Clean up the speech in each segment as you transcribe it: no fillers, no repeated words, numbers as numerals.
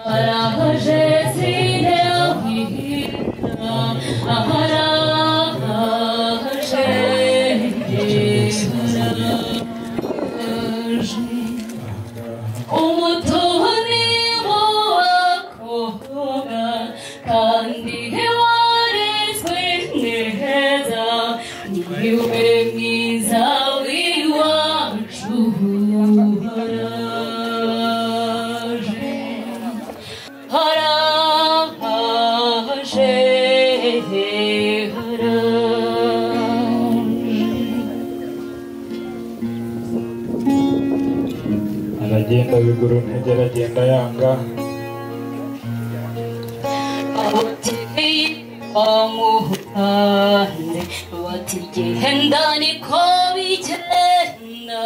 araje sinehita araje umutoni w'abakobwa kandi warezwe neza niwe mwiza w'iwacu haraje aragenda biguru ntege aragenda yanga ateye bamuhane bati genda niko bigenda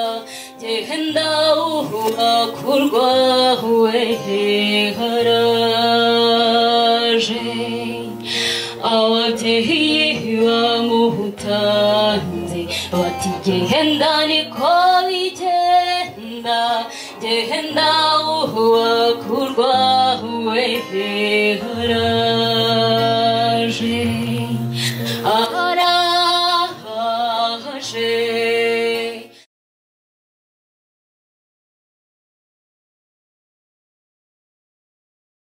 genda uhura kurwawe haraje ababyeyi bamutanze bati genda niko bigenda genda uhura kurwawe haraje araje